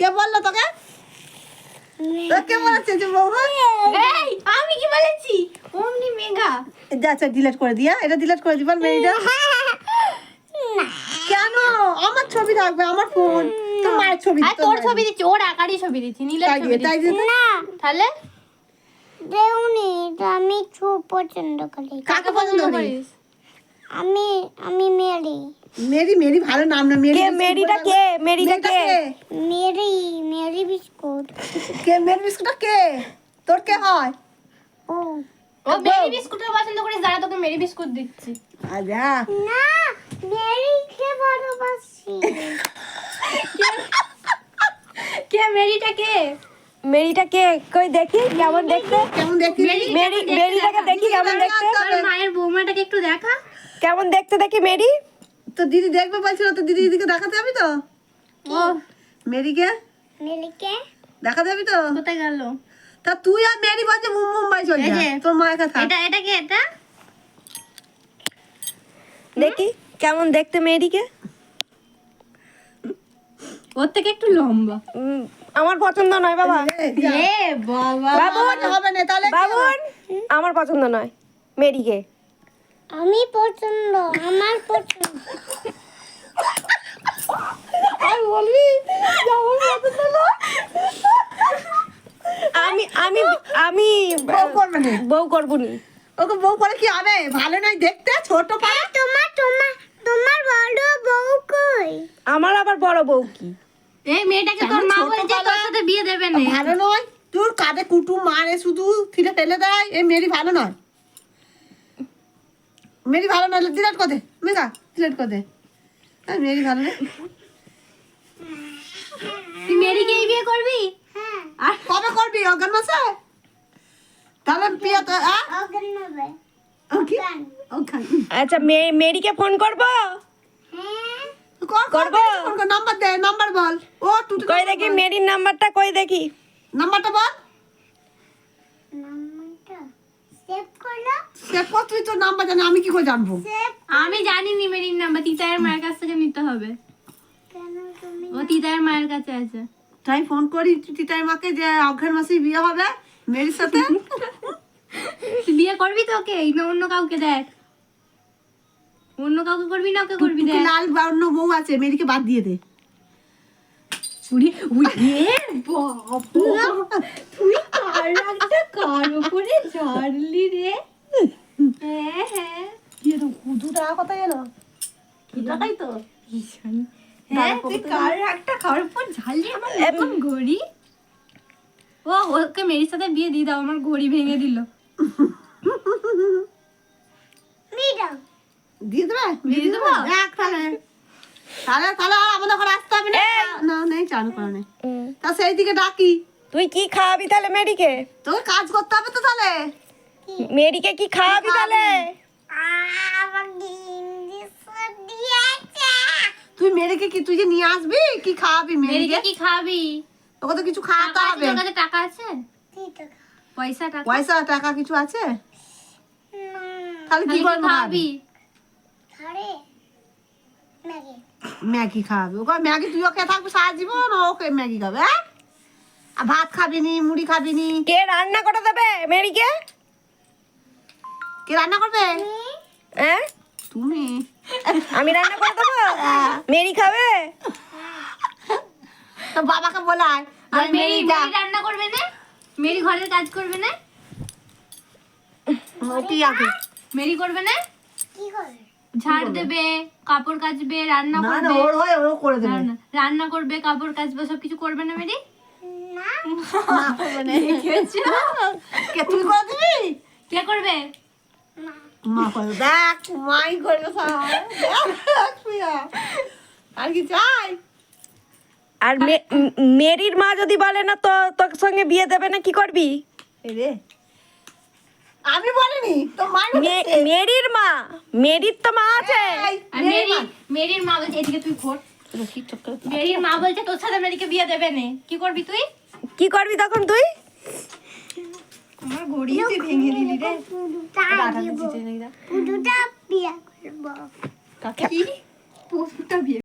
কে বললো তোকে? কে বলেছে যে বউ হয়? এই আমি কি বলেছি? অমনি মেঘা। আচ্ছা ডিলিট করে দিয়া, এটা ডিলিট করে দিবাল মেয়েটা। কেন? আমার ছবি থাকবে, আমার ফোন। তোর মায়ের ছবি। আর তোর ছবি দিচ্ছি, ওর আকারই ছবি দিচ্ছি, নীলের তাই ছবি দিয়ে, তাই দিচ্ছি। দিয়ে। না তাহলে দেউনি, আমি খুব পছন্দ করি। কাকে পছন্দ করিস? আমি আমি মেরি মেরি, মেরি ভালো নাম না। মেরি কে মেরিটা কে? মেরিটা কে? Marie Marie biscuit. কে মেরি বিস্কুটটা কে? তোর কে হয়? ও ও মেরি বিস্কুটের পছন্দ করিস, দাঁড়া তোকে মেরি বিস্কুট দিচ্ছি। আজা না, মেরিকে ভালোবাসি। কে মেরিটা কে? মেরিটা কে? কই দেখি কেমন দেখতে। কেমন দেখি? মেরিটাকে দেখি কেমন দেখতে। তোর মায়ের বৌমাটাকে একটু দেখা। কেমন দেখতে দেখি মেরি। তো দিদি দেখবে বলছিল, তো দিদি দিদিকে দেখাতে যাবি তো? ও মেরিকে মেরিকে দেখাতে যাবি তো? কোথায় গেল? তা তুই আর মেরি বলছে মুম্বাই চলে এই যা, যে। তোর মায়ের কথা। এটা কে এটা? দেখি কেমন দেখতে মেরিকে। ওর থেকে একটু লম্বা। আমার পছন্দ নয় বাবা। এ বাবা। বাবুন হবে না তাহলে কি হবে? বাবুন আমার পছন্দ নয় মেরিকে। আমি পছন্দ, আমার পছন্দ। আর বলবি যে আমার পছন্দ না? আমি আমি আমি বউ করবে না। বউ করবো নি। ওকে বউ করে কি হবে? ভালো নয় দেখতে, ছোট পাড়া। তোমার তোমার তোমার বড় বউ কই? আমার আবার বড় বউ কি? এই মেয়েটাকে তোর মা ছোট বলছে বাবা। তোর সাথে বিয়ে দেবে না। ভালো নয়। তোর কাঁধে কুটুম মারে, শুধু ফিরে ফেলে দেয়। এই মেরি ভালো নয়। মেরি ভালো নয়, ডিলেট করে দে মেঘা, ডিলেট করে দে। মেরি ভালো নয়। তুই মেরিকে বিয়ে করবি? হ্যাঁ, আর কবে করবি? অজ্ঞান মাসে? তাহলে বিয়ে তো অজ্ঞান হবে। অজ্ঞান। আচ্ছা মেরিকে ফোন করবো। হ্যাঁ, করবো? নাম্বার দে, নাম্বার বল। ও টুটু কই দেখি মেরির নাম্বারটা কই দেখি। নাম্বারটা বল। নাম্বারটা সেভ করো। সে কত তুই তোর নাম্বার জানি, আমি কি করে জানবো? সেভ আমি জানি নি মেরির নাম্বার, তিতায়ের মায়ের কাছ থেকে নিতে হবে। কেন তুমি? ও তিতায়ের মায়ের কাছে আছে। তাই ফোন করি টিটাই মাকে যে অজ্ঞান মাসে বিয়ে হবে মেরির সাথে। তুই বিয়ে করবি তো ওকে, না অন্য কাউকে দেখ? অন্য কাউকে করবি না ওকে করবি দেখ? লাল বা অন্য বউ আছে, মেরিকে বাদ দিয়ে দে। উড়ি এ বাবা, তুই কার রাগটা কার উপরে ঝাড়লি রে? হ্যাঁ হ্যাঁ, কি রে, 2 টাকা কথা গেল? 2 টাকাই তো। হ্যাঁ তুই কার রাগটা কার উপর ঝাড়লি? আমার নতুন ঘড়ি। ও ওকে মেরির সাথে বিয়ে দিয়ে দাও, আমার ঘড়ি ভেঙে দিল। মিডা দিয়ে দেবে? দিয়ে দেবো? দেখ তাহলে। তাহলে আর আমাদের ঘরে আসতে হবে না। না, নেই চান করা নেই। তা সেই দিকে ডাকি। তুই কি খাওয়াবি তাহলে মেরিকে? তোকে কাজ করতে হবে তো তাহলে। মেরিকে কি খাওয়াবি তাহলে? আমাকে ইংলিশ দিয়েছে। তুই মেরিকে কি, তুই যে নিয়ে আসবি কি খাওয়াবি মেরিকে মেরিকে? কি খাবি? তোকে তো কিছু খাওয়াতে টাকা আছে হবে। তোর কাছে? টাকা আছে? ঠিক পয়সা টাকা? পয়সা টাকা কিছু আছে? না, তাহলে কি তাহলে করে কি খাওয়াবি? খাবি? ধরে ম্যাগি। ম্যাগি খাওয়াবি। ওকে ম্যাগি, তুই ওকে থাকবি সারা জীবন, ওকে ম্যাগি খাবে। হ্যাঁ? আর ভাত খাবি নি, মুড়ি খাবি নি? কে রান্না করে দেবে মেরিকে? কে রান্না করবে? হ্যাঁ তুমি। আমি রান্না করে দেবো? মেরি খাবে? তো বাবাকে বলায়। আর মেরি মেরি রান্না করবে না? মেরি ঘরের কাজ করবে না? ও কি আগে? মেরি করবে না? কি করে? ঝাড় দেবে, কাপড় কাচবে, রান্না না না, করবে। ওর হয় ও করে দেবে। রান্না করবে, কাপড় কাচবে, সব কিছু করবে না মেরি? না, না করবে না। দেখেছো? কে তুই করে দিবি? কে করবে? না। মা করবে। দেখ মাই করবে সব। দেখ প্রিয়া। আর কি চাই? আর মেরির মা যদি বলে না তো তোর সঙ্গে বিয়ে দেবে না, কি করবি? রে আমি বলিনি তো মাই বলেছে। মেরির মা, মেরির তো মা আছে। এই, আর মেরি মা। মেরির মা বলছে, এদিকে তুই ঘোর। কি চক্কর? মেরির মা বলছে তোর সাথে মেরিকে বিয়ে দেবে না, কি করবি তুই? কি করবি তখন তুই? আমার ঘড়ি তুই ভেঙে দিলি রে। পুরোটা দিব। পুরোটা বিয়ে করবো। কি? পুরোটা বিয়ে